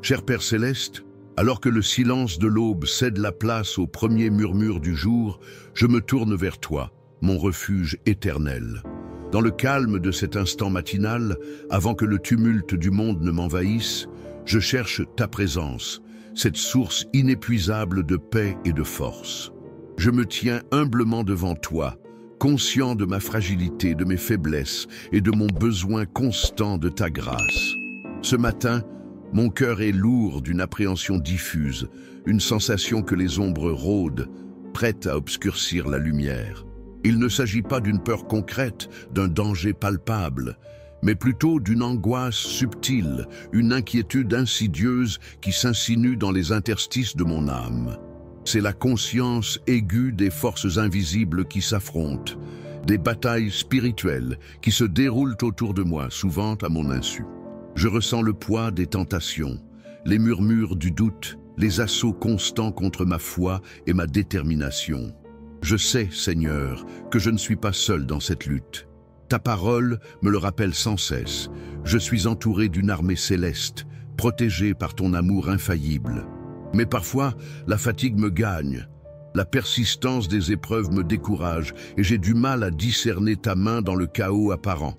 Cher Père Céleste, alors que le silence de l'aube cède la place au premier murmure du jour, je me tourne vers toi, mon refuge éternel. Dans le calme de cet instant matinal, avant que le tumulte du monde ne m'envahisse, je cherche ta présence, cette source inépuisable de paix et de force. Je me tiens humblement devant toi, conscient de ma fragilité, de mes faiblesses et de mon besoin constant de ta grâce. Ce matin, mon cœur est lourd d'une appréhension diffuse, une sensation que les ombres rôdent, prêtes à obscurcir la lumière. Il ne s'agit pas d'une peur concrète, d'un danger palpable, mais plutôt d'une angoisse subtile, une inquiétude insidieuse qui s'insinue dans les interstices de mon âme. C'est la conscience aiguë des forces invisibles qui s'affrontent, des batailles spirituelles qui se déroulent autour de moi, souvent à mon insu. Je ressens le poids des tentations, les murmures du doute, les assauts constants contre ma foi et ma détermination. Je sais, Seigneur, que je ne suis pas seul dans cette lutte. Ta parole me le rappelle sans cesse. Je suis entouré d'une armée céleste, protégé par ton amour infaillible. Mais parfois, la fatigue me gagne. La persistance des épreuves me décourage et j'ai du mal à discerner ta main dans le chaos apparent.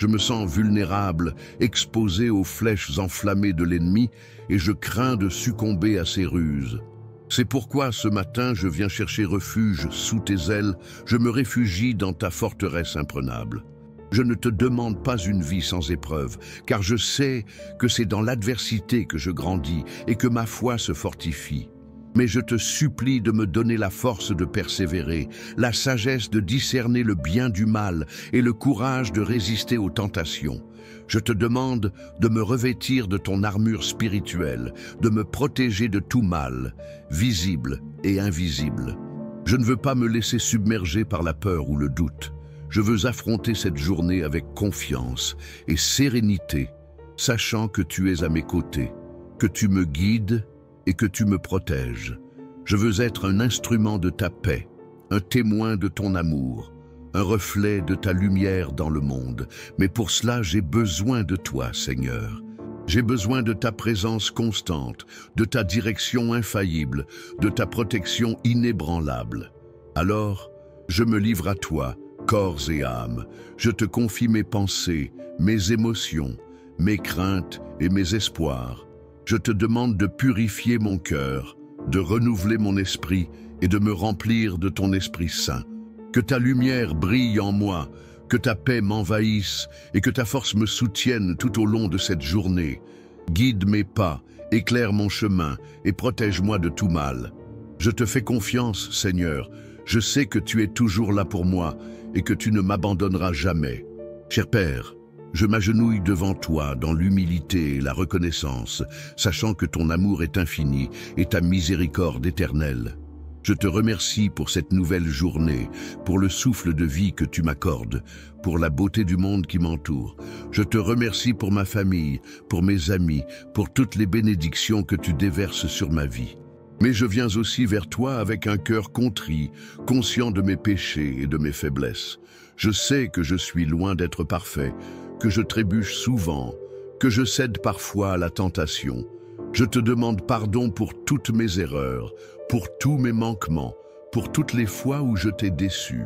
Je me sens vulnérable, exposé aux flèches enflammées de l'ennemi et je crains de succomber à ses ruses. C'est pourquoi ce matin je viens chercher refuge sous tes ailes, je me réfugie dans ta forteresse imprenable. Je ne te demande pas une vie sans épreuve, car je sais que c'est dans l'adversité que je grandis et que ma foi se fortifie. Mais je te supplie de me donner la force de persévérer, la sagesse de discerner le bien du mal et le courage de résister aux tentations. Je te demande de me revêtir de ton armure spirituelle, de me protéger de tout mal, visible et invisible. Je ne veux pas me laisser submerger par la peur ou le doute. Je veux affronter cette journée avec confiance et sérénité, sachant que tu es à mes côtés, que tu me guides et que tu me protèges. Je veux être un instrument de ta paix, un témoin de ton amour, un reflet de ta lumière dans le monde. Mais pour cela, j'ai besoin de toi, Seigneur. J'ai besoin de ta présence constante, de ta direction infaillible, de ta protection inébranlable. Alors, je me livre à toi, corps et âme. Je te confie mes pensées, mes émotions, mes craintes et mes espoirs. Je te demande de purifier mon cœur, de renouveler mon esprit et de me remplir de ton Esprit Saint. Que ta lumière brille en moi, que ta paix m'envahisse et que ta force me soutienne tout au long de cette journée. Guide mes pas, éclaire mon chemin et protège-moi de tout mal. Je te fais confiance, Seigneur. Je sais que tu es toujours là pour moi et que tu ne m'abandonneras jamais. Cher Père, je m'agenouille devant toi dans l'humilité et la reconnaissance, sachant que ton amour est infini et ta miséricorde éternelle. Je te remercie pour cette nouvelle journée, pour le souffle de vie que tu m'accordes, pour la beauté du monde qui m'entoure. Je te remercie pour ma famille, pour mes amis, pour toutes les bénédictions que tu déverses sur ma vie. Mais je viens aussi vers toi avec un cœur contrit, conscient de mes péchés et de mes faiblesses. Je sais que je suis loin d'être parfait, que je trébuche souvent, que je cède parfois à la tentation. Je te demande pardon pour toutes mes erreurs, pour tous mes manquements, pour toutes les fois où je t'ai déçu.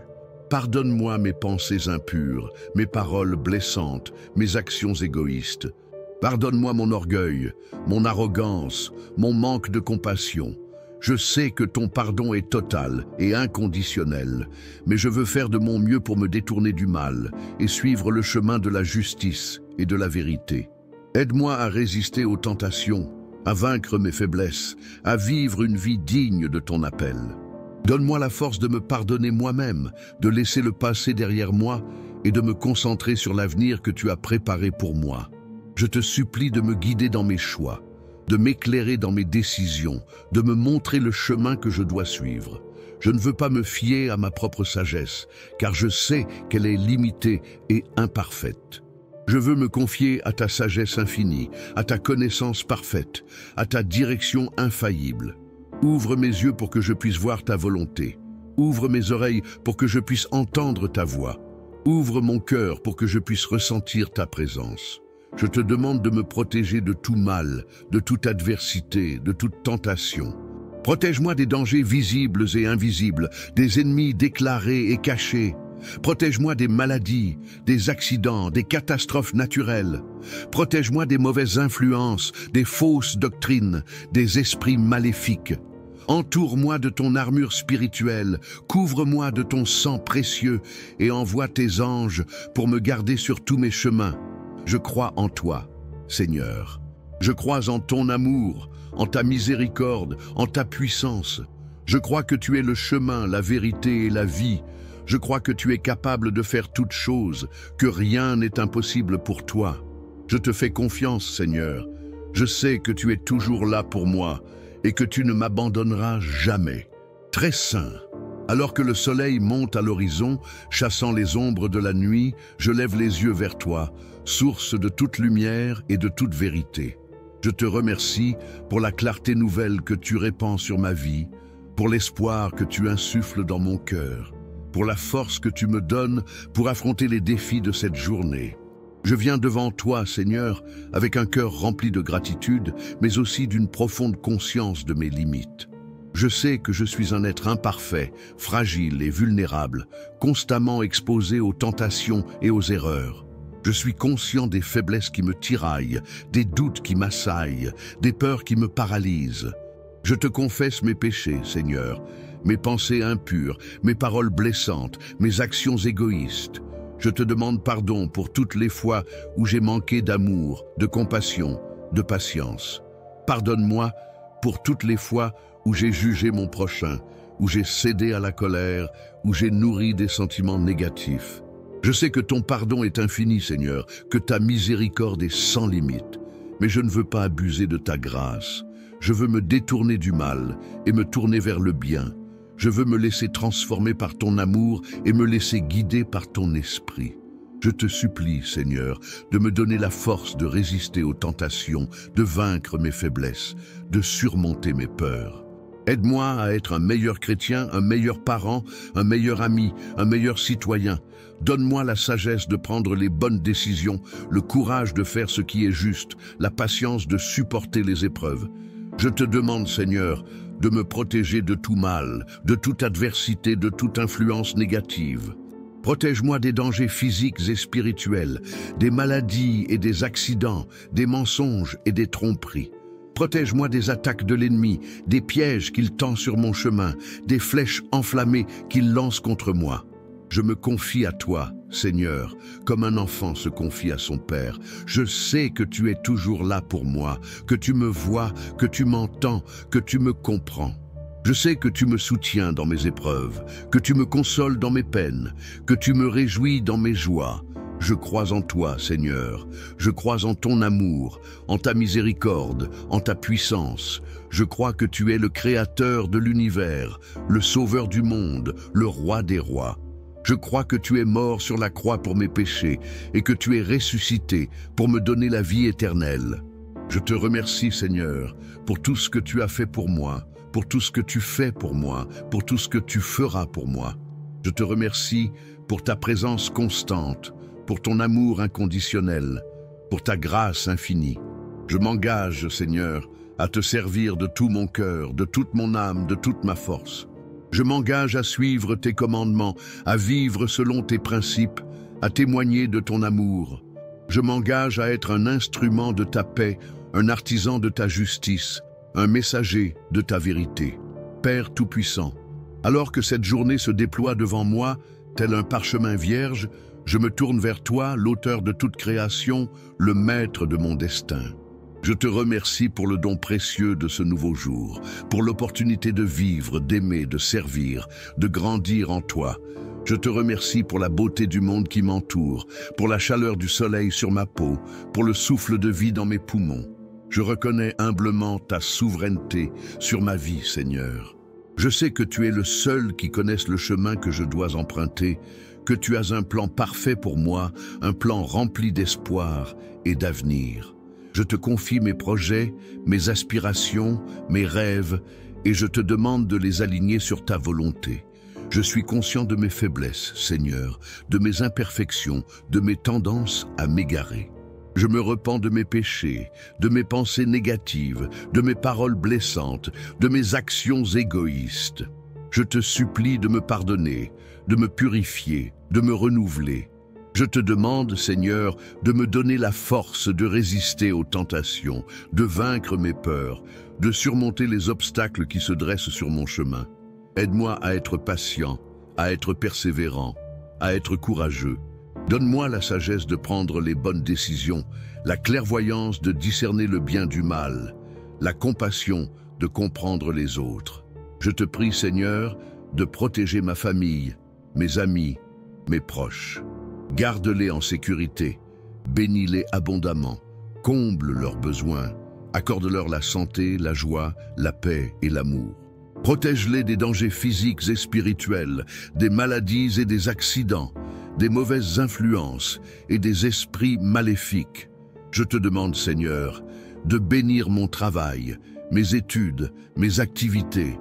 Pardonne-moi mes pensées impures, mes paroles blessantes, mes actions égoïstes. Pardonne-moi mon orgueil, mon arrogance, mon manque de compassion. Je sais que ton pardon est total et inconditionnel, mais je veux faire de mon mieux pour me détourner du mal et suivre le chemin de la justice et de la vérité. Aide-moi à résister aux tentations, à vaincre mes faiblesses, à vivre une vie digne de ton appel. Donne-moi la force de me pardonner moi-même, de laisser le passé derrière moi et de me concentrer sur l'avenir que tu as préparé pour moi. Je te supplie de me guider dans mes choix, de m'éclairer dans mes décisions, de me montrer le chemin que je dois suivre. Je ne veux pas me fier à ma propre sagesse, car je sais qu'elle est limitée et imparfaite. Je veux me confier à ta sagesse infinie, à ta connaissance parfaite, à ta direction infaillible. Ouvre mes yeux pour que je puisse voir ta volonté. Ouvre mes oreilles pour que je puisse entendre ta voix. Ouvre mon cœur pour que je puisse ressentir ta présence. Je te demande de me protéger de tout mal, de toute adversité, de toute tentation. Protège-moi des dangers visibles et invisibles, des ennemis déclarés et cachés. Protège-moi des maladies, des accidents, des catastrophes naturelles. Protège-moi des mauvaises influences, des fausses doctrines, des esprits maléfiques. Entoure-moi de ton armure spirituelle, couvre-moi de ton sang précieux et envoie tes anges pour me garder sur tous mes chemins. Je crois en toi, Seigneur. Je crois en ton amour, en ta miséricorde, en ta puissance. Je crois que tu es le chemin, la vérité et la vie. Je crois que tu es capable de faire toutes choses, que rien n'est impossible pour toi. Je te fais confiance, Seigneur. Je sais que tu es toujours là pour moi et que tu ne m'abandonneras jamais. Très saint. Alors que le soleil monte à l'horizon, chassant les ombres de la nuit, je lève les yeux vers toi, source de toute lumière et de toute vérité. Je te remercie pour la clarté nouvelle que tu répands sur ma vie, pour l'espoir que tu insuffles dans mon cœur, pour la force que tu me donnes pour affronter les défis de cette journée. Je viens devant toi, Seigneur, avec un cœur rempli de gratitude, mais aussi d'une profonde conscience de mes limites. Je sais que je suis un être imparfait, fragile et vulnérable, constamment exposé aux tentations et aux erreurs. Je suis conscient des faiblesses qui me tiraillent, des doutes qui m'assaillent, des peurs qui me paralysent. Je te confesse mes péchés, Seigneur, mes pensées impures, mes paroles blessantes, mes actions égoïstes. Je te demande pardon pour toutes les fois où j'ai manqué d'amour, de compassion, de patience. Pardonne-moi pour toutes les fois où j'ai jugé mon prochain, où j'ai cédé à la colère, où j'ai nourri des sentiments négatifs. Je sais que ton pardon est infini, Seigneur, que ta miséricorde est sans limite. Mais je ne veux pas abuser de ta grâce. Je veux me détourner du mal et me tourner vers le bien. Je veux me laisser transformer par ton amour et me laisser guider par ton esprit. Je te supplie, Seigneur, de me donner la force de résister aux tentations, de vaincre mes faiblesses, de surmonter mes peurs. Aide-moi à être un meilleur chrétien, un meilleur parent, un meilleur ami, un meilleur citoyen. Donne-moi la sagesse de prendre les bonnes décisions, le courage de faire ce qui est juste, la patience de supporter les épreuves. Je te demande, Seigneur, de me protéger de tout mal, de toute adversité, de toute influence négative. Protège-moi des dangers physiques et spirituels, des maladies et des accidents, des mensonges et des tromperies. Protège-moi des attaques de l'ennemi, des pièges qu'il tend sur mon chemin, des flèches enflammées qu'il lance contre moi. Je me confie à toi, Seigneur, comme un enfant se confie à son père. Je sais que tu es toujours là pour moi, que tu me vois, que tu m'entends, que tu me comprends. Je sais que tu me soutiens dans mes épreuves, que tu me consoles dans mes peines, que tu me réjouis dans mes joies. Je crois en toi, Seigneur. Je crois en ton amour, en ta miséricorde, en ta puissance. Je crois que tu es le Créateur de l'univers, le Sauveur du monde, le Roi des rois. Je crois que tu es mort sur la croix pour mes péchés et que tu es ressuscité pour me donner la vie éternelle. Je te remercie, Seigneur, pour tout ce que tu as fait pour moi, pour tout ce que tu fais pour moi, pour tout ce que tu feras pour moi. Je te remercie pour ta présence constante, pour ton amour inconditionnel, pour ta grâce infinie. Je m'engage, Seigneur, à te servir de tout mon cœur, de toute mon âme, de toute ma force. Je m'engage à suivre tes commandements, à vivre selon tes principes, à témoigner de ton amour. Je m'engage à être un instrument de ta paix, un artisan de ta justice, un messager de ta vérité. Père Tout-Puissant, alors que cette journée se déploie devant moi, tel un parchemin vierge, je me tourne vers toi, l'auteur de toute création, le maître de mon destin. Je te remercie pour le don précieux de ce nouveau jour, pour l'opportunité de vivre, d'aimer, de servir, de grandir en toi. Je te remercie pour la beauté du monde qui m'entoure, pour la chaleur du soleil sur ma peau, pour le souffle de vie dans mes poumons. Je reconnais humblement ta souveraineté sur ma vie, Seigneur. Je sais que tu es le seul qui connaisse le chemin que je dois emprunter, que tu as un plan parfait pour moi, un plan rempli d'espoir et d'avenir. Je te confie mes projets, mes aspirations, mes rêves, et je te demande de les aligner sur ta volonté. Je suis conscient de mes faiblesses, Seigneur, de mes imperfections, de mes tendances à m'égarer. Je me repens de mes péchés, de mes pensées négatives, de mes paroles blessantes, de mes actions égoïstes. Je te supplie de me pardonner, de me purifier, de me renouveler. Je te demande, Seigneur, de me donner la force de résister aux tentations, de vaincre mes peurs, de surmonter les obstacles qui se dressent sur mon chemin. Aide-moi à être patient, à être persévérant, à être courageux. Donne-moi la sagesse de prendre les bonnes décisions, la clairvoyance de discerner le bien du mal, la compassion de comprendre les autres. Je te prie, Seigneur, de protéger ma famille, mes amis, mes proches. Garde-les en sécurité, bénis-les abondamment, comble leurs besoins, accorde-leur la santé, la joie, la paix et l'amour. Protège-les des dangers physiques et spirituels, des maladies et des accidents, des mauvaises influences et des esprits maléfiques. Je te demande, Seigneur, de bénir mon travail, mes études, mes activités.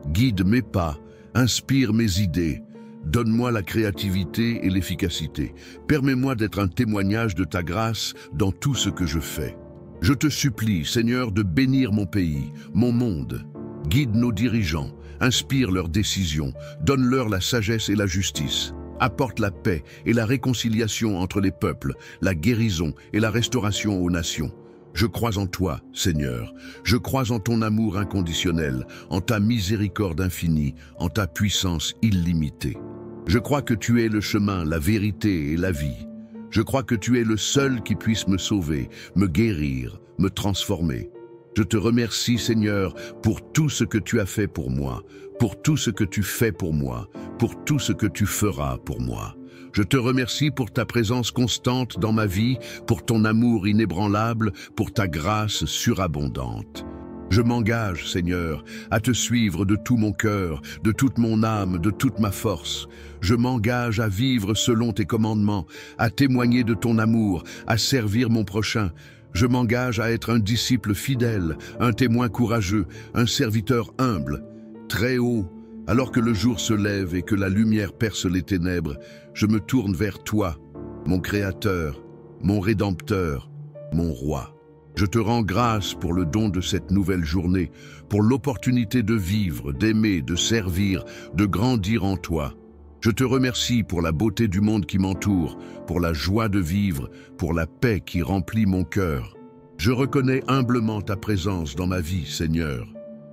Guide mes pas, inspire mes idées. Donne-moi la créativité et l'efficacité. Permets-moi d'être un témoignage de ta grâce dans tout ce que je fais. Je te supplie, Seigneur, de bénir mon pays, mon monde. Guide nos dirigeants, inspire leurs décisions, donne-leur la sagesse et la justice. Apporte la paix et la réconciliation entre les peuples, la guérison et la restauration aux nations. Je crois en toi, Seigneur. Je crois en ton amour inconditionnel, en ta miséricorde infinie, en ta puissance illimitée. Je crois que tu es le chemin, la vérité et la vie. Je crois que tu es le seul qui puisse me sauver, me guérir, me transformer. Je te remercie, Seigneur, pour tout ce que tu as fait pour moi, pour tout ce que tu fais pour moi, pour tout ce que tu feras pour moi. Je te remercie pour ta présence constante dans ma vie, pour ton amour inébranlable, pour ta grâce surabondante. Je m'engage, Seigneur, à te suivre de tout mon cœur, de toute mon âme, de toute ma force. Je m'engage à vivre selon tes commandements, à témoigner de ton amour, à servir mon prochain. Je m'engage à être un disciple fidèle, un témoin courageux, un serviteur humble. Très haut, alors que le jour se lève et que la lumière perce les ténèbres, je me tourne vers toi, mon Créateur, mon Rédempteur, mon Roi. Je te rends grâce pour le don de cette nouvelle journée, pour l'opportunité de vivre, d'aimer, de servir, de grandir en toi. Je te remercie pour la beauté du monde qui m'entoure, pour la joie de vivre, pour la paix qui remplit mon cœur. Je reconnais humblement ta présence dans ma vie, Seigneur.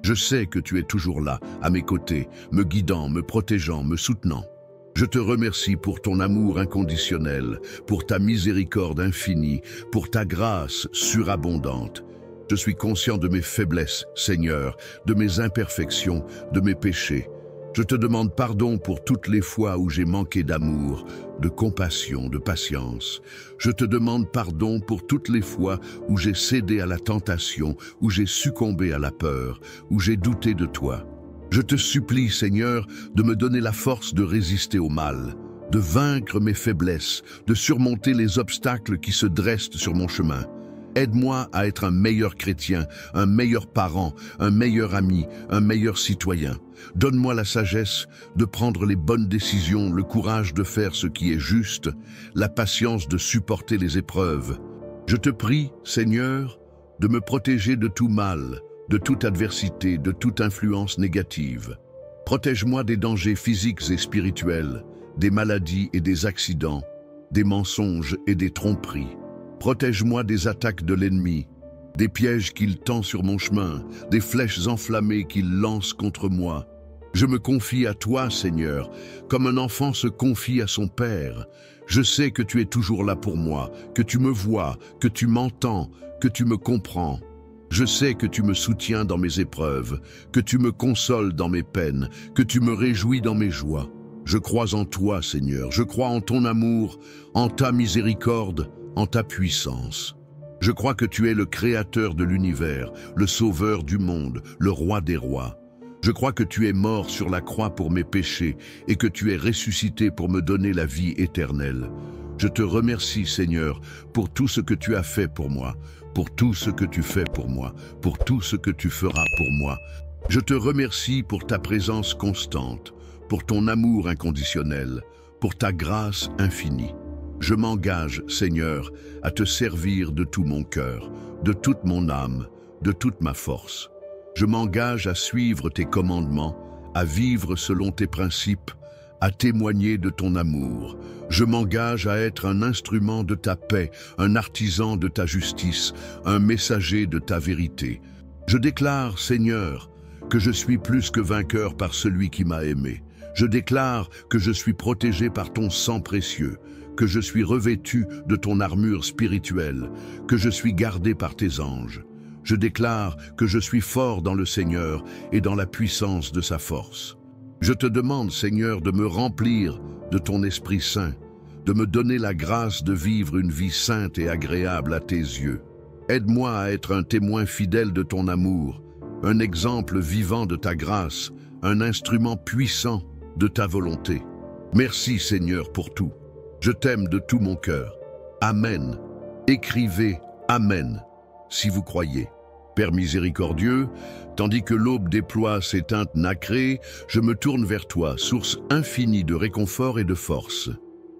Je sais que tu es toujours là, à mes côtés, me guidant, me protégeant, me soutenant. Je te remercie pour ton amour inconditionnel, pour ta miséricorde infinie, pour ta grâce surabondante. Je suis conscient de mes faiblesses, Seigneur, de mes imperfections, de mes péchés. Je te demande pardon pour toutes les fois où j'ai manqué d'amour, de compassion, de patience. Je te demande pardon pour toutes les fois où j'ai cédé à la tentation, où j'ai succombé à la peur, où j'ai douté de toi. Je te supplie, Seigneur, de me donner la force de résister au mal, de vaincre mes faiblesses, de surmonter les obstacles qui se dressent sur mon chemin. Aide-moi à être un meilleur chrétien, un meilleur parent, un meilleur ami, un meilleur citoyen. Donne-moi la sagesse de prendre les bonnes décisions, le courage de faire ce qui est juste, la patience de supporter les épreuves. Je te prie, Seigneur, de me protéger de tout mal, de toute adversité, de toute influence négative. Protège-moi des dangers physiques et spirituels, des maladies et des accidents, des mensonges et des tromperies. Protège-moi des attaques de l'ennemi, des pièges qu'il tend sur mon chemin, des flèches enflammées qu'il lance contre moi. Je me confie à toi, Seigneur, comme un enfant se confie à son Père. Je sais que tu es toujours là pour moi, que tu me vois, que tu m'entends, que tu me comprends. Je sais que tu me soutiens dans mes épreuves, que tu me consoles dans mes peines, que tu me réjouis dans mes joies. Je crois en toi, Seigneur, je crois en ton amour, en ta miséricorde, en ta puissance. Je crois que tu es le créateur de l'univers, le sauveur du monde, le roi des rois. Je crois que tu es mort sur la croix pour mes péchés et que tu es ressuscité pour me donner la vie éternelle. Je te remercie, Seigneur, pour tout ce que tu as fait pour moi, pour tout ce que tu fais pour moi, pour tout ce que tu feras pour moi. Je te remercie pour ta présence constante, pour ton amour inconditionnel, pour ta grâce infinie. Je m'engage, Seigneur, à te servir de tout mon cœur, de toute mon âme, de toute ma force. Je m'engage à suivre tes commandements, à vivre selon tes principes, à témoigner de ton amour. Je m'engage à être un instrument de ta paix, un artisan de ta justice, un messager de ta vérité. Je déclare, Seigneur, que je suis plus que vainqueur par celui qui m'a aimé. Je déclare que je suis protégé par ton sang précieux, que je suis revêtu de ton armure spirituelle, que je suis gardé par tes anges. Je déclare que je suis fort dans le Seigneur et dans la puissance de sa force. Je te demande, Seigneur, de me remplir de ton Esprit Saint, de me donner la grâce de vivre une vie sainte et agréable à tes yeux. Aide-moi à être un témoin fidèle de ton amour, un exemple vivant de ta grâce, un instrument puissant de ta volonté. Merci, Seigneur, pour tout. Je t'aime de tout mon cœur. Amen. Écrivez Amen, si vous croyez. Père miséricordieux, tandis que l'aube déploie ses teintes nacrées, je me tourne vers toi, source infinie de réconfort et de force.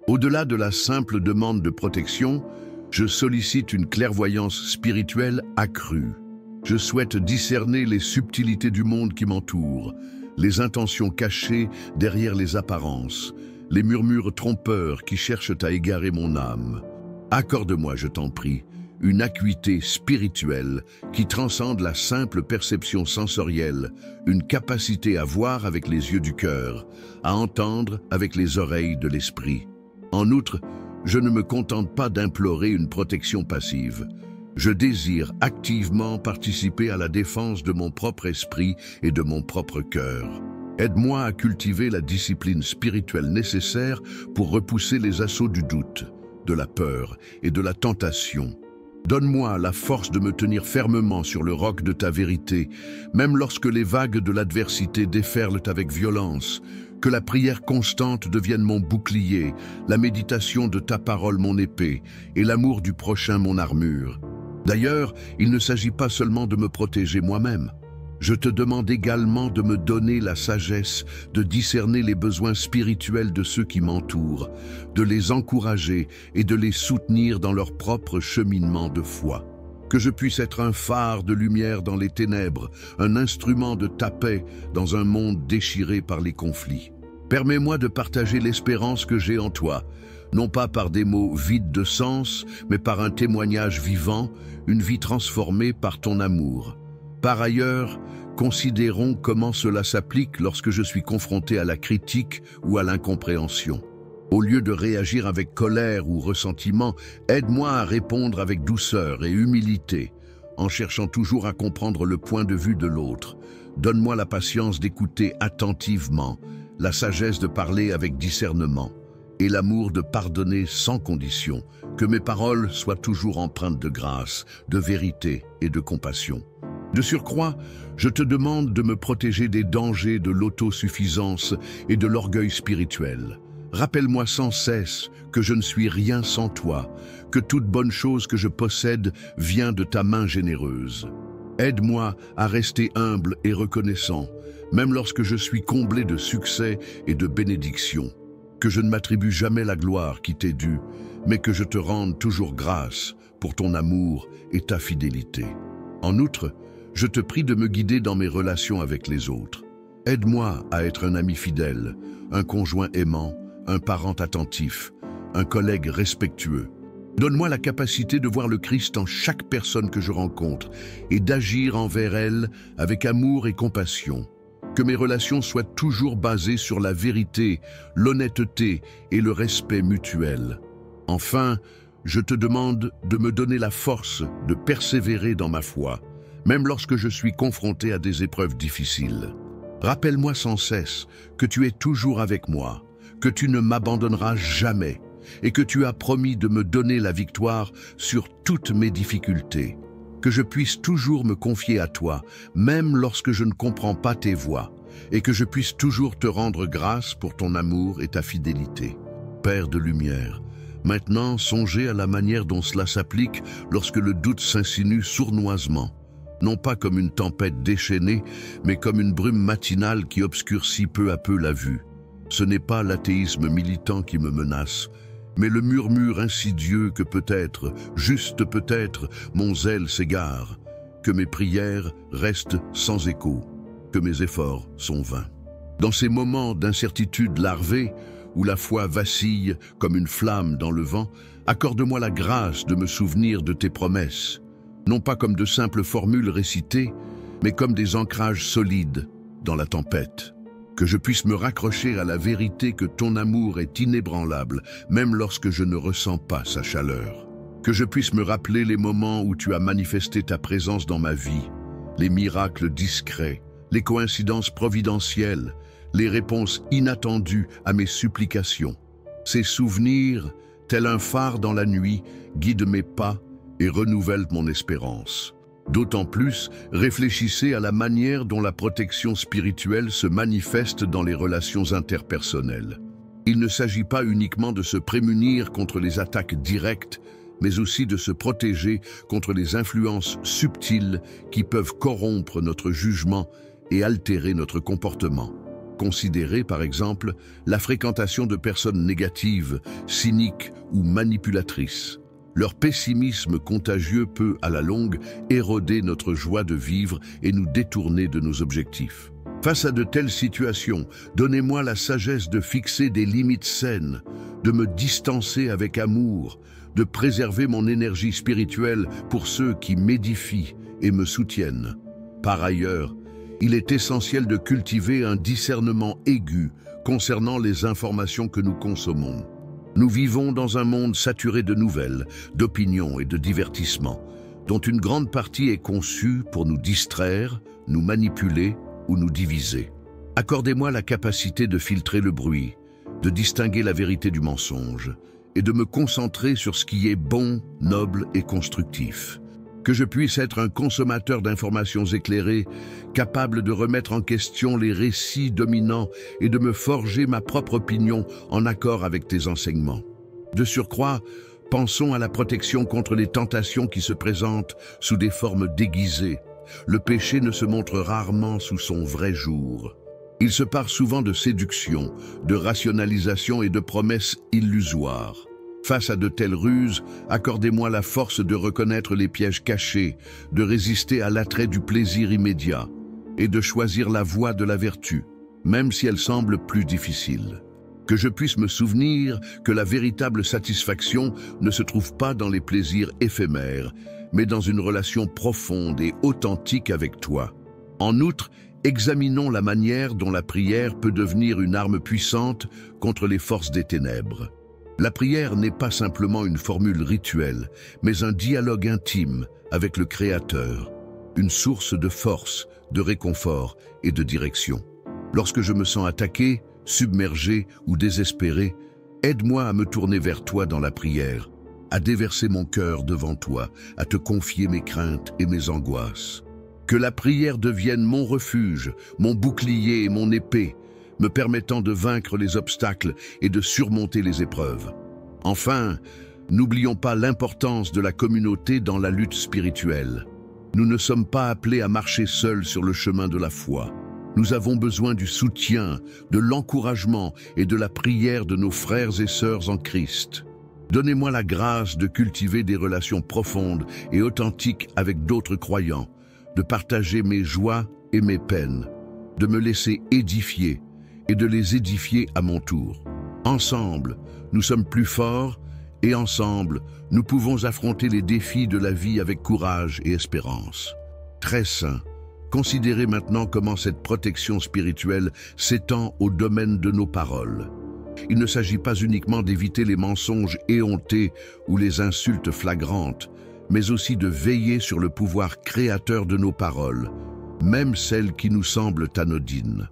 Au-delà de la simple demande de protection, je sollicite une clairvoyance spirituelle accrue. Je souhaite discerner les subtilités du monde qui m'entoure, les intentions cachées derrière les apparences, les murmures trompeurs qui cherchent à égarer mon âme. Accorde-moi, je t'en prie, une acuité spirituelle qui transcende la simple perception sensorielle, une capacité à voir avec les yeux du cœur, à entendre avec les oreilles de l'esprit. En outre, je ne me contente pas d'implorer une protection passive. Je désire activement participer à la défense de mon propre esprit et de mon propre cœur. Aide-moi à cultiver la discipline spirituelle nécessaire pour repousser les assauts du doute, de la peur et de la tentation. Donne-moi la force de me tenir fermement sur le roc de ta vérité, même lorsque les vagues de l'adversité déferlent avec violence. Que la prière constante devienne mon bouclier, la méditation de ta parole mon épée, et l'amour du prochain mon armure. D'ailleurs, il ne s'agit pas seulement de me protéger moi-même. Je te demande également de me donner la sagesse de discerner les besoins spirituels de ceux qui m'entourent, de les encourager et de les soutenir dans leur propre cheminement de foi. Que je puisse être un phare de lumière dans les ténèbres, un instrument de ta paix dans un monde déchiré par les conflits. Permets-moi de partager l'espérance que j'ai en toi, non pas par des mots vides de sens, mais par un témoignage vivant, une vie transformée par ton amour. Par ailleurs, considérons comment cela s'applique lorsque je suis confronté à la critique ou à l'incompréhension. Au lieu de réagir avec colère ou ressentiment, aide-moi à répondre avec douceur et humilité, en cherchant toujours à comprendre le point de vue de l'autre. Donne-moi la patience d'écouter attentivement, la sagesse de parler avec discernement, et l'amour de pardonner sans condition, que mes paroles soient toujours empreintes de grâce, de vérité et de compassion. De surcroît, je te demande de me protéger des dangers de l'autosuffisance et de l'orgueil spirituel. Rappelle-moi sans cesse que je ne suis rien sans toi, que toute bonne chose que je possède vient de ta main généreuse. Aide-moi à rester humble et reconnaissant, même lorsque je suis comblé de succès et de bénédictions. Que je ne m'attribue jamais la gloire qui t'est due, mais que je te rende toujours grâce pour ton amour et ta fidélité. En outre, je te prie de me guider dans mes relations avec les autres. Aide-moi à être un ami fidèle, un conjoint aimant, un parent attentif, un collègue respectueux. Donne-moi la capacité de voir le Christ en chaque personne que je rencontre et d'agir envers elle avec amour et compassion. Que mes relations soient toujours basées sur la vérité, l'honnêteté et le respect mutuel. Enfin, je te demande de me donner la force de persévérer dans ma foi, même lorsque je suis confronté à des épreuves difficiles. Rappelle-moi sans cesse que tu es toujours avec moi, que tu ne m'abandonneras jamais et que tu as promis de me donner la victoire sur toutes mes difficultés. Que je puisse toujours me confier à toi, même lorsque je ne comprends pas tes voies, et que je puisse toujours te rendre grâce pour ton amour et ta fidélité. Père de lumière, maintenant songez à la manière dont cela s'applique lorsque le doute s'insinue sournoisement, non pas comme une tempête déchaînée, mais comme une brume matinale qui obscurcit peu à peu la vue. Ce n'est pas l'athéisme militant qui me menace, mais le murmure insidieux que peut-être, juste peut-être, mon zèle s'égare, que mes prières restent sans écho, que mes efforts sont vains. Dans ces moments d'incertitude larvée, où la foi vacille comme une flamme dans le vent, accorde-moi la grâce de me souvenir de tes promesses, non pas comme de simples formules récitées, mais comme des ancrages solides dans la tempête. Que je puisse me raccrocher à la vérité que ton amour est inébranlable, même lorsque je ne ressens pas sa chaleur. Que je puisse me rappeler les moments où tu as manifesté ta présence dans ma vie, les miracles discrets, les coïncidences providentielles, les réponses inattendues à mes supplications. Ces souvenirs, tel un phare dans la nuit, guident mes pas et renouvellent mon espérance. D'autant plus, réfléchissez à la manière dont la protection spirituelle se manifeste dans les relations interpersonnelles. Il ne s'agit pas uniquement de se prémunir contre les attaques directes, mais aussi de se protéger contre les influences subtiles qui peuvent corrompre notre jugement et altérer notre comportement. Considérez par exemple la fréquentation de personnes négatives, cyniques ou manipulatrices. Leur pessimisme contagieux peut, à la longue, éroder notre joie de vivre et nous détourner de nos objectifs. Face à de telles situations, donnez-moi la sagesse de fixer des limites saines, de me distancer avec amour, de préserver mon énergie spirituelle pour ceux qui m'édifient et me soutiennent. Par ailleurs, il est essentiel de cultiver un discernement aigu concernant les informations que nous consommons. Nous vivons dans un monde saturé de nouvelles, d'opinions et de divertissements, dont une grande partie est conçue pour nous distraire, nous manipuler ou nous diviser. Accordez-moi la capacité de filtrer le bruit, de distinguer la vérité du mensonge et de me concentrer sur ce qui est bon, noble et constructif. Que je puisse être un consommateur d'informations éclairées, capable de remettre en question les récits dominants et de me forger ma propre opinion en accord avec tes enseignements. De surcroît, pensons à la protection contre les tentations qui se présentent sous des formes déguisées. Le péché ne se montre rarement sous son vrai jour. Il se pare souvent de séduction, de rationalisation et de promesses illusoires. Face à de telles ruses, accordez-moi la force de reconnaître les pièges cachés, de résister à l'attrait du plaisir immédiat et de choisir la voie de la vertu, même si elle semble plus difficile. Que je puisse me souvenir que la véritable satisfaction ne se trouve pas dans les plaisirs éphémères, mais dans une relation profonde et authentique avec toi. En outre, examinons la manière dont la prière peut devenir une arme puissante contre les forces des ténèbres. La prière n'est pas simplement une formule rituelle, mais un dialogue intime avec le Créateur, une source de force, de réconfort et de direction. Lorsque je me sens attaqué, submergé ou désespéré, aide-moi à me tourner vers toi dans la prière, à déverser mon cœur devant toi, à te confier mes craintes et mes angoisses. Que la prière devienne mon refuge, mon bouclier et mon épée, me permettant de vaincre les obstacles et de surmonter les épreuves. Enfin, n'oublions pas l'importance de la communauté dans la lutte spirituelle. Nous ne sommes pas appelés à marcher seuls sur le chemin de la foi. Nous avons besoin du soutien, de l'encouragement et de la prière de nos frères et sœurs en Christ. Donnez-moi la grâce de cultiver des relations profondes et authentiques avec d'autres croyants, de partager mes joies et mes peines, de me laisser édifier et de les édifier à mon tour. Ensemble, nous sommes plus forts et ensemble, nous pouvons affronter les défis de la vie avec courage et espérance. Très saint, considérez maintenant comment cette protection spirituelle s'étend au domaine de nos paroles. Il ne s'agit pas uniquement d'éviter les mensonges éhontés ou les insultes flagrantes, mais aussi de veiller sur le pouvoir créateur de nos paroles, même celles qui nous semblent anodines.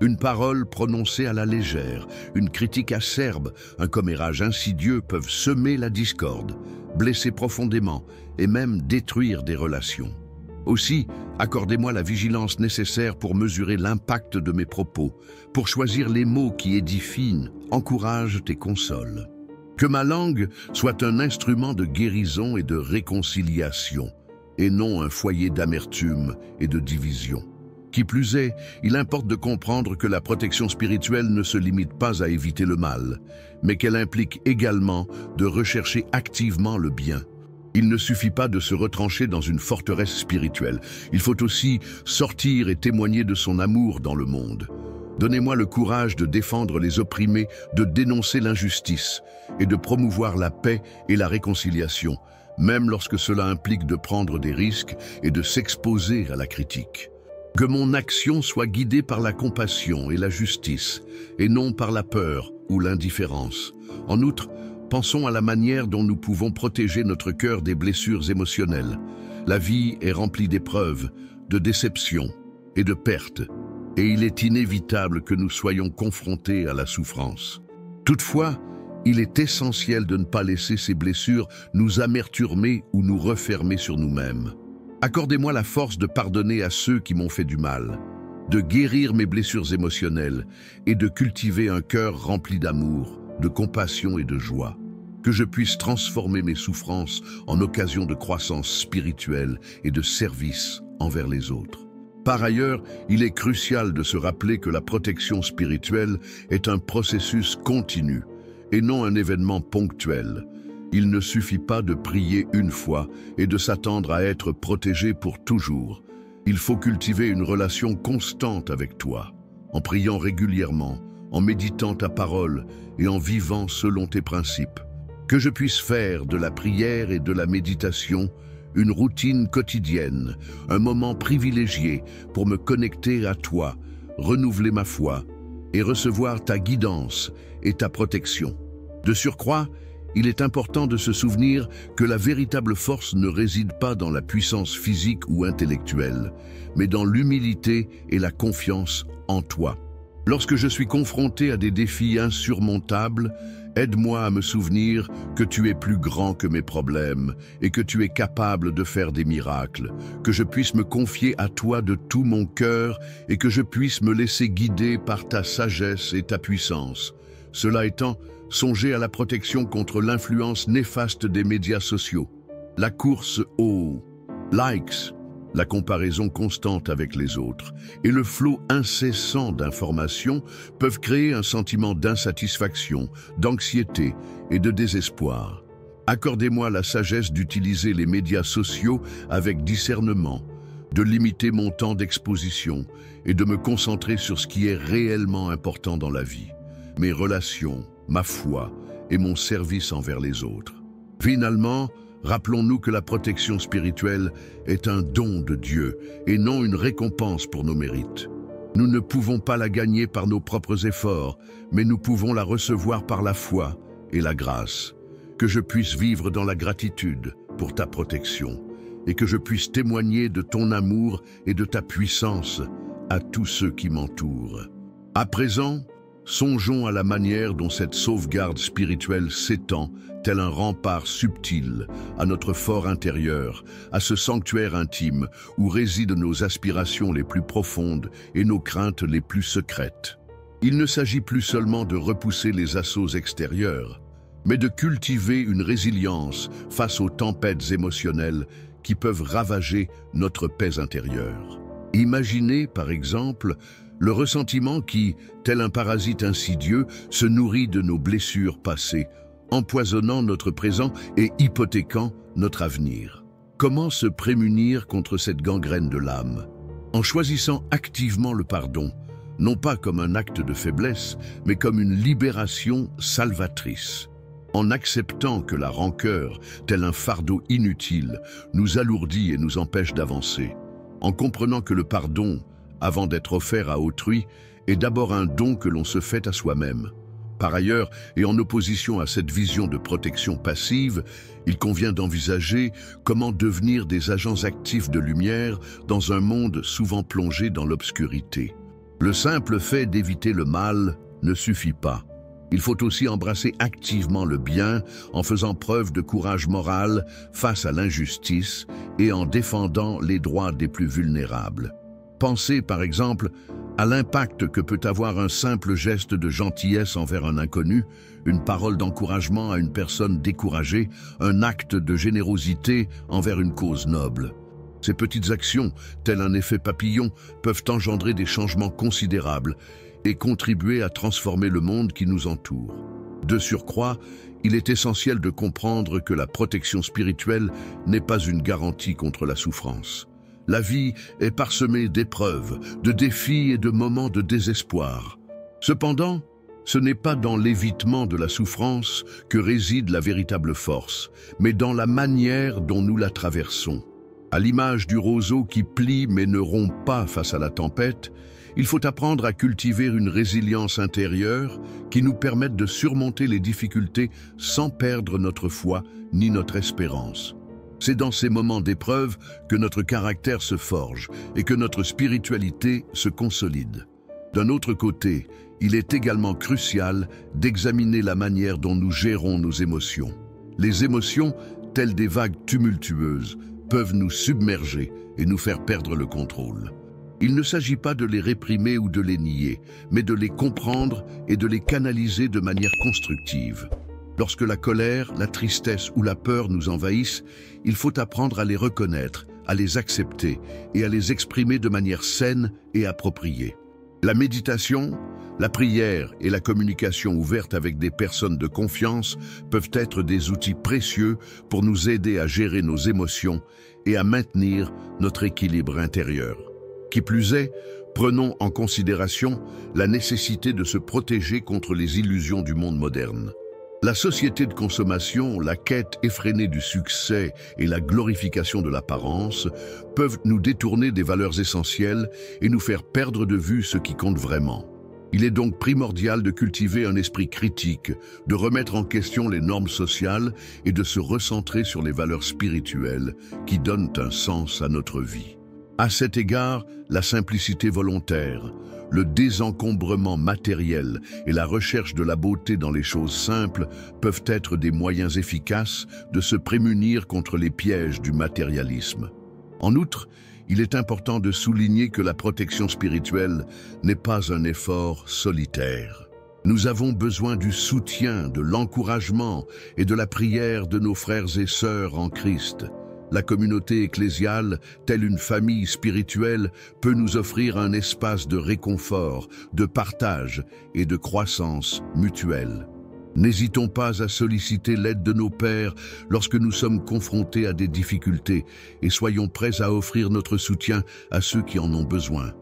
Une parole prononcée à la légère, une critique acerbe, un commérage insidieux peuvent semer la discorde, blesser profondément et même détruire des relations. Aussi, accordez-moi la vigilance nécessaire pour mesurer l'impact de mes propos, pour choisir les mots qui édifient, encouragent et consolent. Que ma langue soit un instrument de guérison et de réconciliation, et non un foyer d'amertume et de division. Qui plus est, il importe de comprendre que la protection spirituelle ne se limite pas à éviter le mal, mais qu'elle implique également de rechercher activement le bien. Il ne suffit pas de se retrancher dans une forteresse spirituelle, il faut aussi sortir et témoigner de son amour dans le monde. Donnez-moi le courage de défendre les opprimés, de dénoncer l'injustice et de promouvoir la paix et la réconciliation, même lorsque cela implique de prendre des risques et de s'exposer à la critique. Que mon action soit guidée par la compassion et la justice, et non par la peur ou l'indifférence. En outre, pensons à la manière dont nous pouvons protéger notre cœur des blessures émotionnelles. La vie est remplie d'épreuves, de déceptions et de pertes, et il est inévitable que nous soyons confrontés à la souffrance. Toutefois, il est essentiel de ne pas laisser ces blessures nous amertumer ou nous refermer sur nous-mêmes. Accordez-moi la force de pardonner à ceux qui m'ont fait du mal, de guérir mes blessures émotionnelles et de cultiver un cœur rempli d'amour, de compassion et de joie. Que je puisse transformer mes souffrances en occasion de croissance spirituelle et de service envers les autres. Par ailleurs, il est crucial de se rappeler que la protection spirituelle est un processus continu et non un événement ponctuel. Il ne suffit pas de prier une fois et de s'attendre à être protégé pour toujours. Il faut cultiver une relation constante avec toi, en priant régulièrement, en méditant ta parole et en vivant selon tes principes. Que je puisse faire de la prière et de la méditation une routine quotidienne, un moment privilégié pour me connecter à toi, renouveler ma foi et recevoir ta guidance et ta protection. De surcroît, il est important de se souvenir que la véritable force ne réside pas dans la puissance physique ou intellectuelle, mais dans l'humilité et la confiance en toi. Lorsque je suis confronté à des défis insurmontables, aide-moi à me souvenir que tu es plus grand que mes problèmes et que tu es capable de faire des miracles, que je puisse me confier à toi de tout mon cœur et que je puisse me laisser guider par ta sagesse et ta puissance. Cela étant, songez à la protection contre l'influence néfaste des médias sociaux. La course aux likes, la comparaison constante avec les autres et le flot incessant d'informations peuvent créer un sentiment d'insatisfaction, d'anxiété et de désespoir. Accordez-moi la sagesse d'utiliser les médias sociaux avec discernement, de limiter mon temps d'exposition et de me concentrer sur ce qui est réellement important dans la vie, mes relations, ma foi et mon service envers les autres. Finalement, rappelons-nous que la protection spirituelle est un don de Dieu et non une récompense pour nos mérites. Nous ne pouvons pas la gagner par nos propres efforts, mais nous pouvons la recevoir par la foi et la grâce. Que je puisse vivre dans la gratitude pour ta protection et que je puisse témoigner de ton amour et de ta puissance à tous ceux qui m'entourent. À présent, songeons à la manière dont cette sauvegarde spirituelle s'étend, tel un rempart subtil, à notre fort intérieur, à ce sanctuaire intime où résident nos aspirations les plus profondes et nos craintes les plus secrètes. Il ne s'agit plus seulement de repousser les assauts extérieurs, mais de cultiver une résilience face aux tempêtes émotionnelles qui peuvent ravager notre paix intérieure. Imaginez, par exemple, le ressentiment qui, tel un parasite insidieux, se nourrit de nos blessures passées, empoisonnant notre présent et hypothéquant notre avenir. Comment se prémunir contre cette gangrène de l'âme? En choisissant activement le pardon, non pas comme un acte de faiblesse, mais comme une libération salvatrice. En acceptant que la rancœur, tel un fardeau inutile, nous alourdit et nous empêche d'avancer. En comprenant que le pardon, avant d'être offert à autrui, est d'abord un don que l'on se fait à soi-même. Par ailleurs, et en opposition à cette vision de protection passive, il convient d'envisager comment devenir des agents actifs de lumière dans un monde souvent plongé dans l'obscurité. Le simple fait d'éviter le mal ne suffit pas. Il faut aussi embrasser activement le bien en faisant preuve de courage moral face à l'injustice et en défendant les droits des plus vulnérables. Pensez par exemple à l'impact que peut avoir un simple geste de gentillesse envers un inconnu, une parole d'encouragement à une personne découragée, un acte de générosité envers une cause noble. Ces petites actions, tel un effet papillon, peuvent engendrer des changements considérables et contribuer à transformer le monde qui nous entoure. De surcroît, il est essentiel de comprendre que la protection spirituelle n'est pas une garantie contre la souffrance. La vie est parsemée d'épreuves, de défis et de moments de désespoir. Cependant, ce n'est pas dans l'évitement de la souffrance que réside la véritable force, mais dans la manière dont nous la traversons. À l'image du roseau qui plie mais ne rompt pas face à la tempête, il faut apprendre à cultiver une résilience intérieure qui nous permette de surmonter les difficultés sans perdre notre foi ni notre espérance. C'est dans ces moments d'épreuve que notre caractère se forge et que notre spiritualité se consolide. D'un autre côté, il est également crucial d'examiner la manière dont nous gérons nos émotions. Les émotions, telles des vagues tumultueuses, peuvent nous submerger et nous faire perdre le contrôle. Il ne s'agit pas de les réprimer ou de les nier, mais de les comprendre et de les canaliser de manière constructive. Lorsque la colère, la tristesse ou la peur nous envahissent, il faut apprendre à les reconnaître, à les accepter et à les exprimer de manière saine et appropriée. La méditation, la prière et la communication ouverte avec des personnes de confiance peuvent être des outils précieux pour nous aider à gérer nos émotions et à maintenir notre équilibre intérieur. Qui plus est, prenons en considération la nécessité de se protéger contre les illusions du monde moderne. La société de consommation, la quête effrénée du succès et la glorification de l'apparence peuvent nous détourner des valeurs essentielles et nous faire perdre de vue ce qui compte vraiment. Il est donc primordial de cultiver un esprit critique, de remettre en question les normes sociales et de se recentrer sur les valeurs spirituelles qui donnent un sens à notre vie. À cet égard, la simplicité volontaire, le désencombrement matériel et la recherche de la beauté dans les choses simples peuvent être des moyens efficaces de se prémunir contre les pièges du matérialisme. En outre, il est important de souligner que la protection spirituelle n'est pas un effort solitaire. Nous avons besoin du soutien, de l'encouragement et de la prière de nos frères et sœurs en Christ. La communauté ecclésiale, telle une famille spirituelle, peut nous offrir un espace de réconfort, de partage et de croissance mutuelle. N'hésitons pas à solliciter l'aide de nos pairs lorsque nous sommes confrontés à des difficultés et soyons prêts à offrir notre soutien à ceux qui en ont besoin.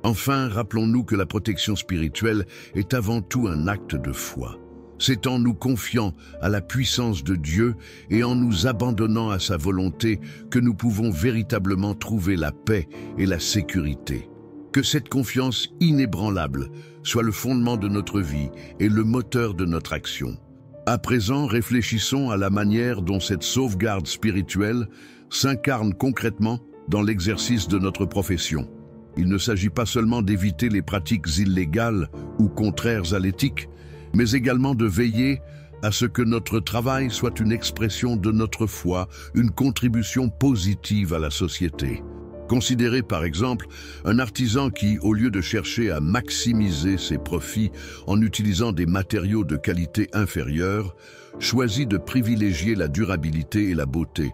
Enfin, rappelons-nous que la protection spirituelle est avant tout un acte de foi. C'est en nous confiant à la puissance de Dieu et en nous abandonnant à sa volonté que nous pouvons véritablement trouver la paix et la sécurité. Que cette confiance inébranlable soit le fondement de notre vie et le moteur de notre action. À présent, réfléchissons à la manière dont cette sauvegarde spirituelle s'incarne concrètement dans l'exercice de notre profession. Il ne s'agit pas seulement d'éviter les pratiques illégales ou contraires à l'éthique, mais également de veiller à ce que notre travail soit une expression de notre foi, une contribution positive à la société. Considérez par exemple un artisan qui, au lieu de chercher à maximiser ses profits en utilisant des matériaux de qualité inférieure, choisit de privilégier la durabilité et la beauté,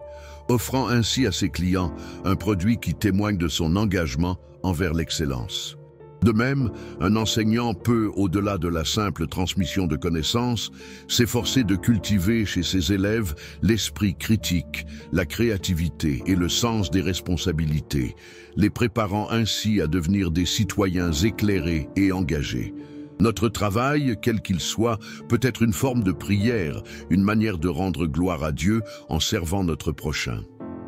offrant ainsi à ses clients un produit qui témoigne de son engagement envers l'excellence. De même, un enseignant peut, au-delà de la simple transmission de connaissances, s'efforcer de cultiver chez ses élèves l'esprit critique, la créativité et le sens des responsabilités, les préparant ainsi à devenir des citoyens éclairés et engagés. Notre travail, quel qu'il soit, peut être une forme de prière, une manière de rendre gloire à Dieu en servant notre prochain.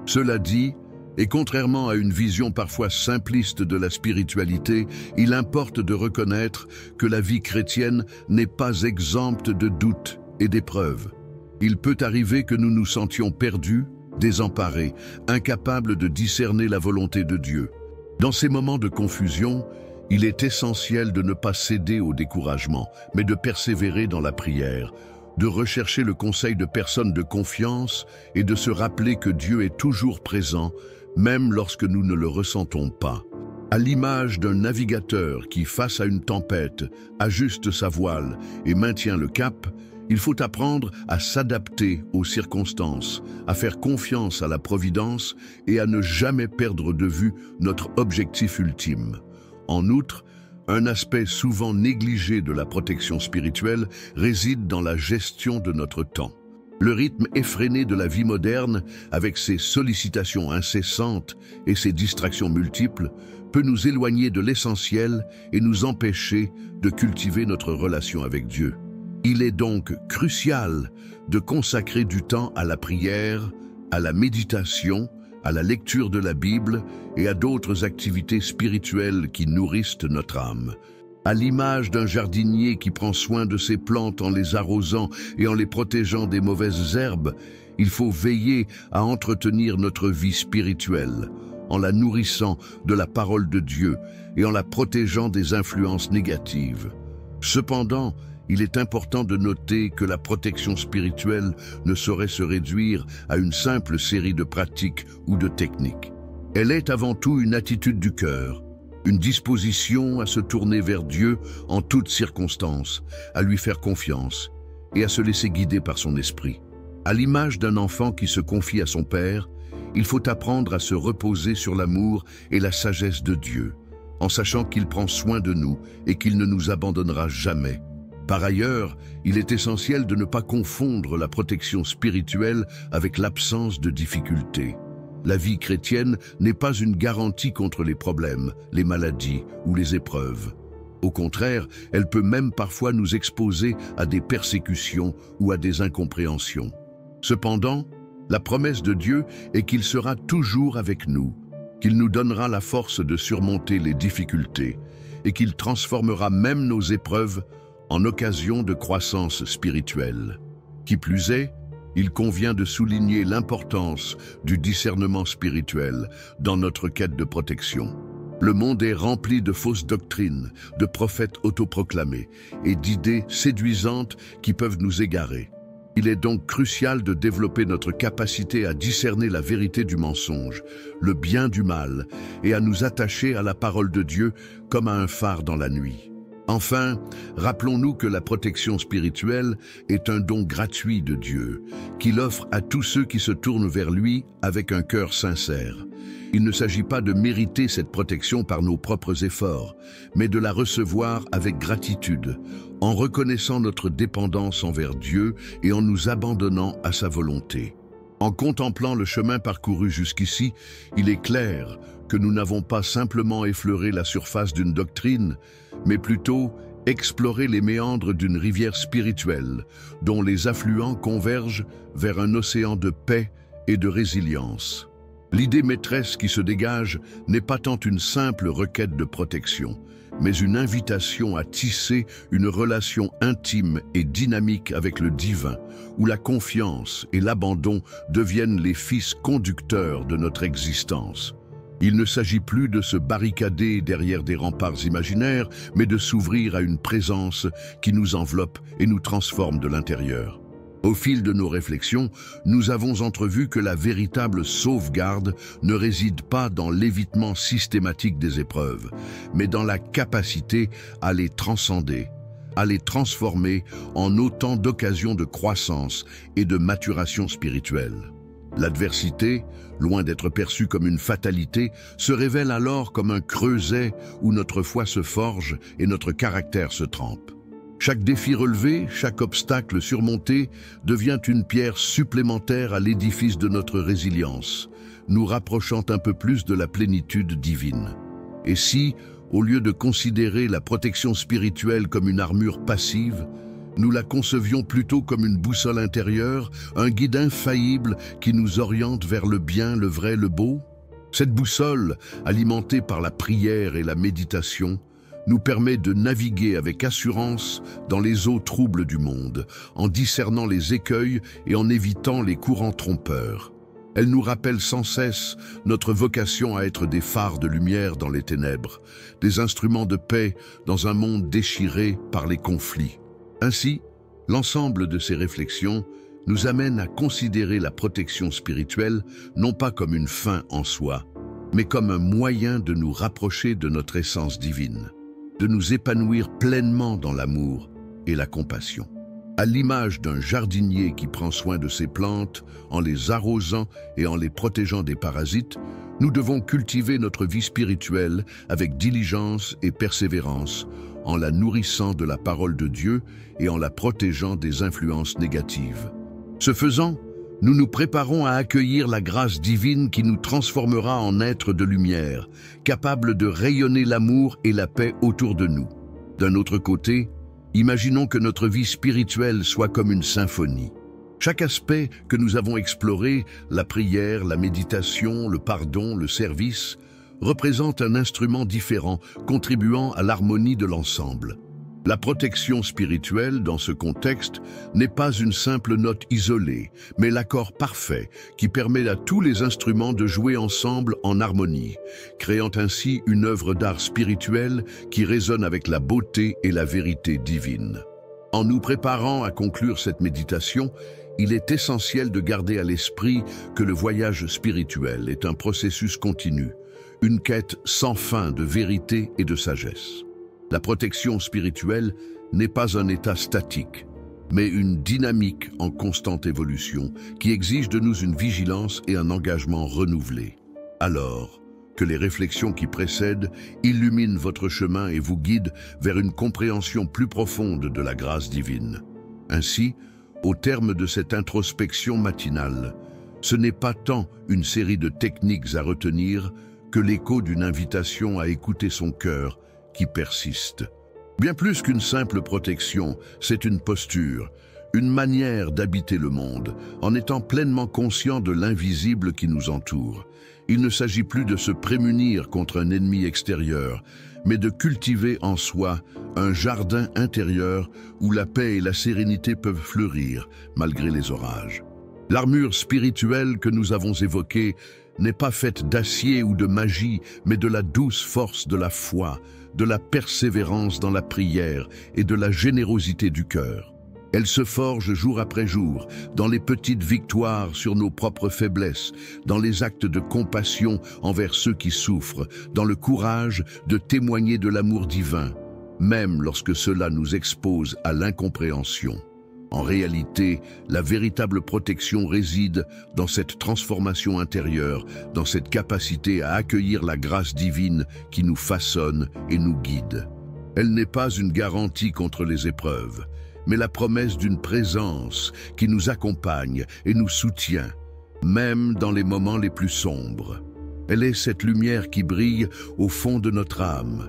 Cela dit, et contrairement à une vision parfois simpliste de la spiritualité, il importe de reconnaître que la vie chrétienne n'est pas exempte de doutes et d'épreuves. Il peut arriver que nous nous sentions perdus, désemparés, incapables de discerner la volonté de Dieu. Dans ces moments de confusion, il est essentiel de ne pas céder au découragement, mais de persévérer dans la prière, de rechercher le conseil de personnes de confiance et de se rappeler que Dieu est toujours présent, même lorsque nous ne le ressentons pas. À l'image d'un navigateur qui, face à une tempête, ajuste sa voile et maintient le cap, Il faut apprendre à s'adapter aux circonstances, à faire confiance à la providence et à ne jamais perdre de vue notre objectif ultime. En outre, un aspect souvent négligé de la protection spirituelle réside dans la gestion de notre temps. Le rythme effréné de la vie moderne, avec ses sollicitations incessantes et ses distractions multiples, peut nous éloigner de l'essentiel et nous empêcher de cultiver notre relation avec Dieu. Il est donc crucial de consacrer du temps à la prière, à la méditation, à la lecture de la Bible et à d'autres activités spirituelles qui nourrissent notre âme. À l'image d'un jardinier qui prend soin de ses plantes en les arrosant et en les protégeant des mauvaises herbes, il faut veiller à entretenir notre vie spirituelle, en la nourrissant de la parole de Dieu et en la protégeant des influences négatives. Cependant, il est important de noter que la protection spirituelle ne saurait se réduire à une simple série de pratiques ou de techniques. Elle est avant tout une attitude du cœur, une disposition à se tourner vers Dieu en toutes circonstances, à lui faire confiance et à se laisser guider par son esprit. À l'image d'un enfant qui se confie à son père, il faut apprendre à se reposer sur l'amour et la sagesse de Dieu, en sachant qu'il prend soin de nous et qu'il ne nous abandonnera jamais. Par ailleurs, il est essentiel de ne pas confondre la protection spirituelle avec l'absence de difficultés. La vie chrétienne n'est pas une garantie contre les problèmes, les maladies ou les épreuves. Au contraire, elle peut même parfois nous exposer à des persécutions ou à des incompréhensions. Cependant, la promesse de Dieu est qu'il sera toujours avec nous, qu'il nous donnera la force de surmonter les difficultés et qu'il transformera même nos épreuves en occasion de croissance spirituelle. Qui plus est, il convient de souligner l'importance du discernement spirituel dans notre quête de protection. Le monde est rempli de fausses doctrines, de prophètes autoproclamés et d'idées séduisantes qui peuvent nous égarer. Il est donc crucial de développer notre capacité à discerner la vérité du mensonge, le bien du mal, et à nous attacher à la parole de Dieu comme à un phare dans la nuit. Enfin, rappelons-nous que la protection spirituelle est un don gratuit de Dieu, qu'il offre à tous ceux qui se tournent vers lui avec un cœur sincère. Il ne s'agit pas de mériter cette protection par nos propres efforts, mais de la recevoir avec gratitude, en reconnaissant notre dépendance envers Dieu et en nous abandonnant à sa volonté. En contemplant le chemin parcouru jusqu'ici, il est clair que nous n'avons pas simplement effleuré la surface d'une doctrine, mais plutôt exploré les méandres d'une rivière spirituelle, dont les affluents convergent vers un océan de paix et de résilience. L'idée maîtresse qui se dégage n'est pas tant une simple requête de protection, mais une invitation à tisser une relation intime et dynamique avec le divin, où la confiance et l'abandon deviennent les fils conducteurs de notre existence. Il ne s'agit plus de se barricader derrière des remparts imaginaires, mais de s'ouvrir à une présence qui nous enveloppe et nous transforme de l'intérieur. Au fil de nos réflexions, nous avons entrevu que la véritable sauvegarde ne réside pas dans l'évitement systématique des épreuves, mais dans la capacité à les transcender, à les transformer en autant d'occasions de croissance et de maturation spirituelle. L'adversité, loin d'être perçue comme une fatalité, se révèle alors comme un creuset où notre foi se forge et notre caractère se trempe. Chaque défi relevé, chaque obstacle surmonté devient une pierre supplémentaire à l'édifice de notre résilience, nous rapprochant un peu plus de la plénitude divine. Et si, au lieu de considérer la protection spirituelle comme une armure passive, nous la concevions plutôt comme une boussole intérieure, un guide infaillible qui nous oriente vers le bien, le vrai, le beau? Cette boussole, alimentée par la prière et la méditation, nous permet de naviguer avec assurance dans les eaux troubles du monde, en discernant les écueils et en évitant les courants trompeurs. Elle nous rappelle sans cesse notre vocation à être des phares de lumière dans les ténèbres, des instruments de paix dans un monde déchiré par les conflits. Ainsi, l'ensemble de ces réflexions nous amène à considérer la protection spirituelle non pas comme une fin en soi, mais comme un moyen de nous rapprocher de notre essence divine, de nous épanouir pleinement dans l'amour et la compassion. À l'image d'un jardinier qui prend soin de ses plantes, en les arrosant et en les protégeant des parasites, nous devons cultiver notre vie spirituelle avec diligence et persévérance, en la nourrissant de la parole de Dieu et en la protégeant des influences négatives. Ce faisant, nous nous préparons à accueillir la grâce divine qui nous transformera en êtres de lumière, capables de rayonner l'amour et la paix autour de nous. D'un autre côté, imaginons que notre vie spirituelle soit comme une symphonie. Chaque aspect que nous avons exploré, la prière, la méditation, le pardon, le service, représente un instrument différent, contribuant à l'harmonie de l'ensemble. La protection spirituelle, dans ce contexte, n'est pas une simple note isolée, mais l'accord parfait qui permet à tous les instruments de jouer ensemble en harmonie, créant ainsi une œuvre d'art spirituel qui résonne avec la beauté et la vérité divine. En nous préparant à conclure cette méditation, il est essentiel de garder à l'esprit que le voyage spirituel est un processus continu, une quête sans fin de vérité et de sagesse. La protection spirituelle n'est pas un état statique, mais une dynamique en constante évolution qui exige de nous une vigilance et un engagement renouvelé. Alors, que les réflexions qui précèdent illuminent votre chemin et vous guident vers une compréhension plus profonde de la grâce divine. Ainsi, au terme de cette introspection matinale, ce n'est pas tant une série de techniques à retenir que l'écho d'une invitation à écouter son cœur qui persiste. Bien plus qu'une simple protection, c'est une posture, une manière d'habiter le monde, en étant pleinement conscient de l'invisible qui nous entoure. Il ne s'agit plus de se prémunir contre un ennemi extérieur, mais de cultiver en soi un jardin intérieur où la paix et la sérénité peuvent fleurir, malgré les orages. L'armure spirituelle que nous avons évoquée n'est pas faite d'acier ou de magie, mais de la douce force de la foi, de la persévérance dans la prière et de la générosité du cœur. Elle se forge jour après jour, dans les petites victoires sur nos propres faiblesses, dans les actes de compassion envers ceux qui souffrent, dans le courage de témoigner de l'amour divin, même lorsque cela nous expose à l'incompréhension. En réalité, la véritable protection réside dans cette transformation intérieure, dans cette capacité à accueillir la grâce divine qui nous façonne et nous guide. Elle n'est pas une garantie contre les épreuves, mais la promesse d'une présence qui nous accompagne et nous soutient, même dans les moments les plus sombres. Elle est cette lumière qui brille au fond de notre âme,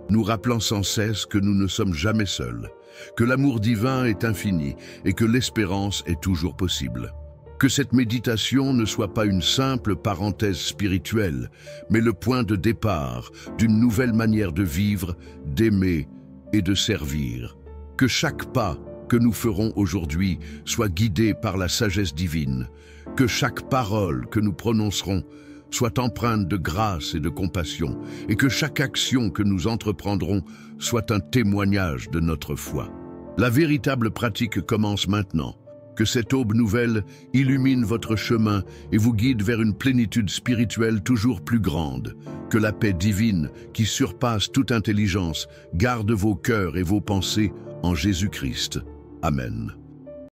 nous rappelant sans cesse que nous ne sommes jamais seuls, que l'amour divin est infini et que l'espérance est toujours possible. Que cette méditation ne soit pas une simple parenthèse spirituelle, mais le point de départ d'une nouvelle manière de vivre, d'aimer et de servir. Que chaque pas que nous ferons aujourd'hui soit guidé par la sagesse divine, que chaque parole que nous prononcerons soit empreinte de grâce et de compassion, et que chaque action que nous entreprendrons soit un témoignage de notre foi. La véritable pratique commence maintenant. Que cette aube nouvelle illumine votre chemin et vous guide vers une plénitude spirituelle toujours plus grande. Que la paix divine, qui surpasse toute intelligence, garde vos cœurs et vos pensées en Jésus-Christ. Amen.